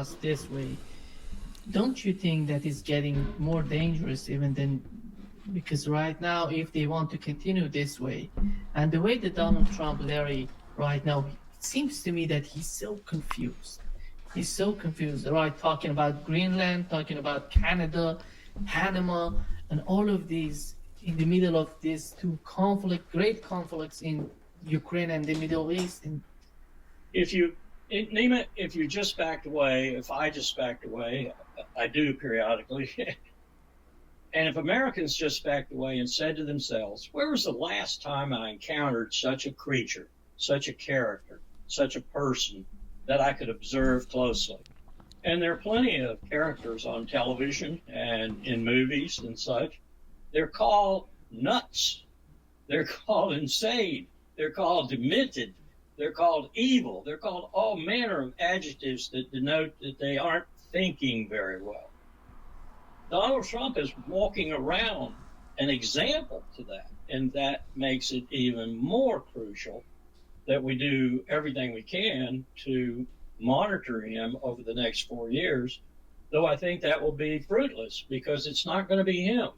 us this way, don't you think that is getting more dangerous even than, because right now, if they want to continue this way, and the way that Donald Trump, Larry, right now, it seems to me that he's so confused. He's so confused, right? Talking about Greenland, talking about Canada, Panama, and all of these in the middle of these two great conflicts in Ukraine and the Middle East. And If you, Nima, if you just backed away, if I just backed away, I do periodically. And if Americans just backed away and said to themselves, where was the last time I encountered such a creature, such a character, such a person that I could observe closely? And there are plenty of characters on television and in movies and such. They're called nuts. They're called insane. They're called demented. They're called evil. They're called all manner of adjectives that denote that they aren't thinking very well. Donald Trump is walking around an example to that, and that makes it even more crucial that we do everything we can to monitor him over the next 4 years, though I think that will be fruitless because it's not going to be him.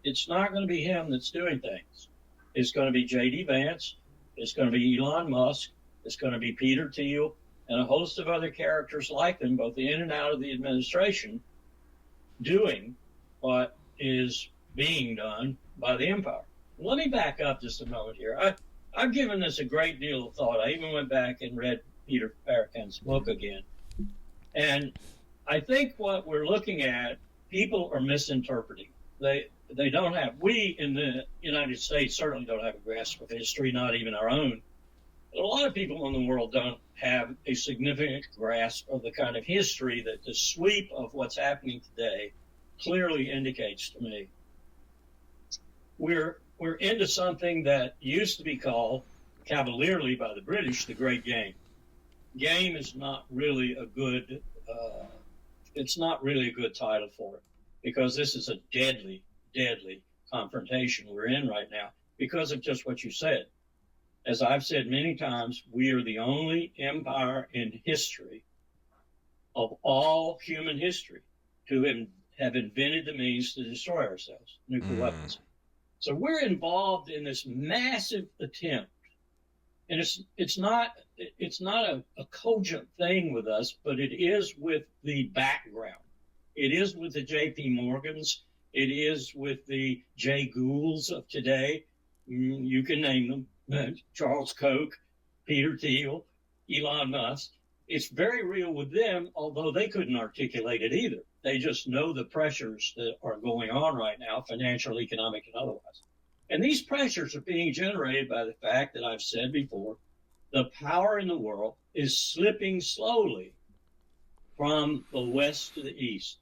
It's not going to be him that's doing things. It's going to be J.D. Vance. It's going to be Elon Musk. It's going to be Peter Thiel and a host of other characters like them, both in and out of the administration, doing what is being done by the empire. Let me back up just a moment here. I've given this a great deal of thought. I even went back and read Peter Farrakhan's book again. And I think what we're looking at, people are misinterpreting. They don't have, we in the United States certainly don't have a grasp of history, not even our own. But a lot of people in the world don't have a significant grasp of the kind of history that the sweep of what's happening today clearly indicates to me. We're into something that used to be called cavalierly by the British the Great Game. Game is not really a good, it's not really a good title for it, because this is a deadly, deadly confrontation we're in right now because of just what you said. As I've said many times, we are the only empire in history of all human history to have invented the means to destroy ourselves, nuclear weapons. So we're involved in this massive attempt, and it's not a cogent thing with us, but it is with the background. It is with the J.P. Morgans. It is with the Jay Goulds of today. You can name them. Charles Koch, Peter Thiel, Elon Musk. It's very real with them, although they couldn't articulate it either. They just know the pressures that are going on right now, financial, economic, and otherwise. And these pressures are being generated by the fact that I've said before, the power in the world is slipping slowly from the west to the east.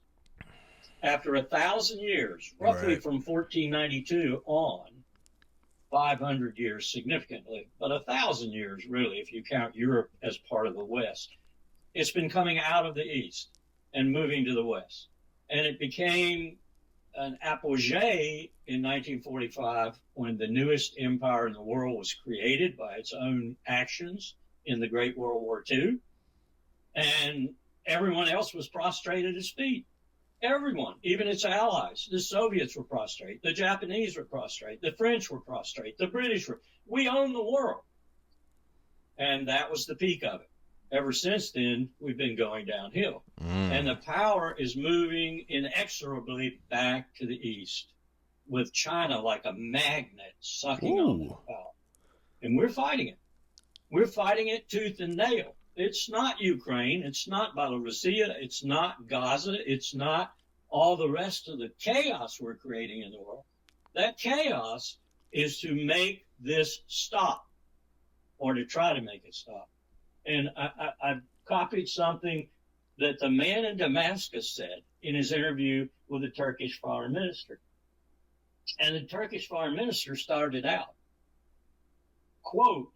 After 1,000 years, roughly from 1492 on, 500 years significantly, but 1,000 years really, if you count Europe as part of the West. It's been coming out of the East and moving to the West. And it became an apogee in 1945 when the newest empire in the world was created by its own actions in the Great World War II. And everyone else was prostrate at its feet. Everyone, even its allies. The Soviets were prostrate. The Japanese were prostrate. The French were prostrate. The British were. We own the world. And that was the peak of it. Ever since then, we've been going downhill. And the power is moving inexorably back to the east, with China like a magnet sucking on that power. And we're fighting it. We're fighting it tooth and nail. It's not Ukraine. It's not Belarusia. It's not Gaza. It's not all the rest of the chaos we're creating in the world. That chaos is to make this stop, or to try to make it stop. And I copied something that the man in Damascus said in his interview with the Turkish foreign minister. And the Turkish foreign minister started out, quote,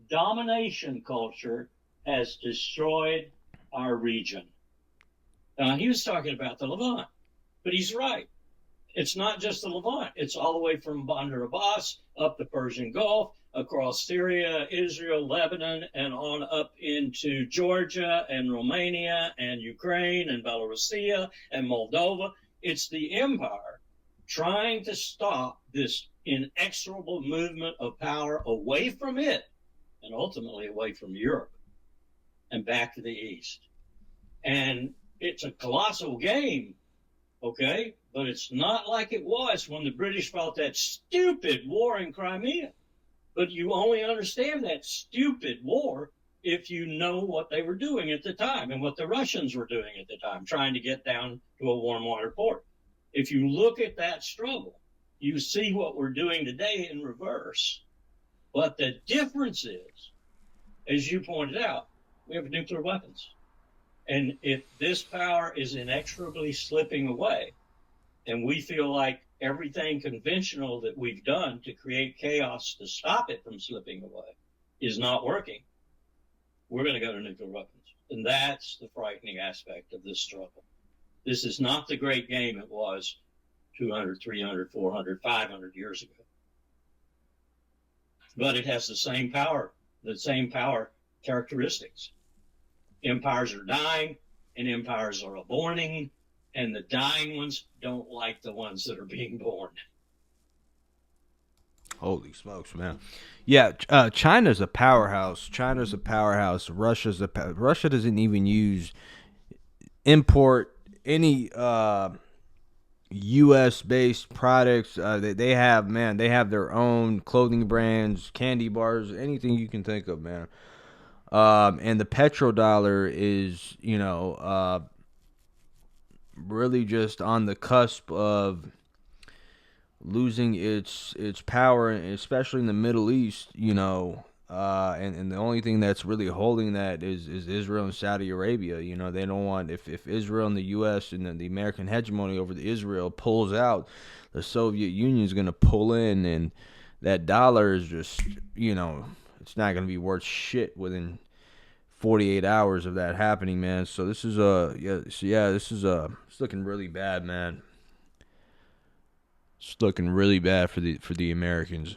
"Domination culture has destroyed our region." Now, he was talking about the Levant, but he's right. It's not just the Levant. It's all the way from Bandar Abbas up the Persian Gulf, across Syria, Israel, Lebanon, and on up into Georgia and Romania and Ukraine and Belarusia and Moldova. It's the empire trying to stop this inexorable movement of power away from it and ultimately away from Europe and back to the East. And it's a colossal game, okay? But it's not like it was when the British fought that stupid war in Crimea. But you only understand that stupid war if you know what they were doing at the time and what the Russians were doing at the time, trying to get down to a warm water port. If you look at that struggle, you see what we're doing today in reverse. But the difference is, as you pointed out, we have nuclear weapons. And if this power is inexorably slipping away, and we feel like everything conventional that we've done to create chaos to stop it from slipping away is not working, we're going to go to nuclear weapons. And that's the frightening aspect of this struggle. This is not the great game it was 200, 300, 400, 500 years ago. But it has the same power characteristics. Empires are dying and empires are aborting, and the dying ones don't like the ones that are being born. Holy smokes, man. Yeah, China's a powerhouse. Russia doesn't even import any U.S. based products. They have their own clothing brands, candy bars, anything you can think of, man. And the petrodollar is, really just on the cusp of losing its power, especially in the Middle East, and the only thing that's really holding that is Israel and Saudi Arabia. They don't want, if Israel and the U.S. and the American hegemony over Israel pulls out, the Soviet Union is going to pull in, and that dollar is just, it's not going to be worth shit within 48 hours of that happening, man. So this is it's looking really bad, man. It's looking really bad for the Americans.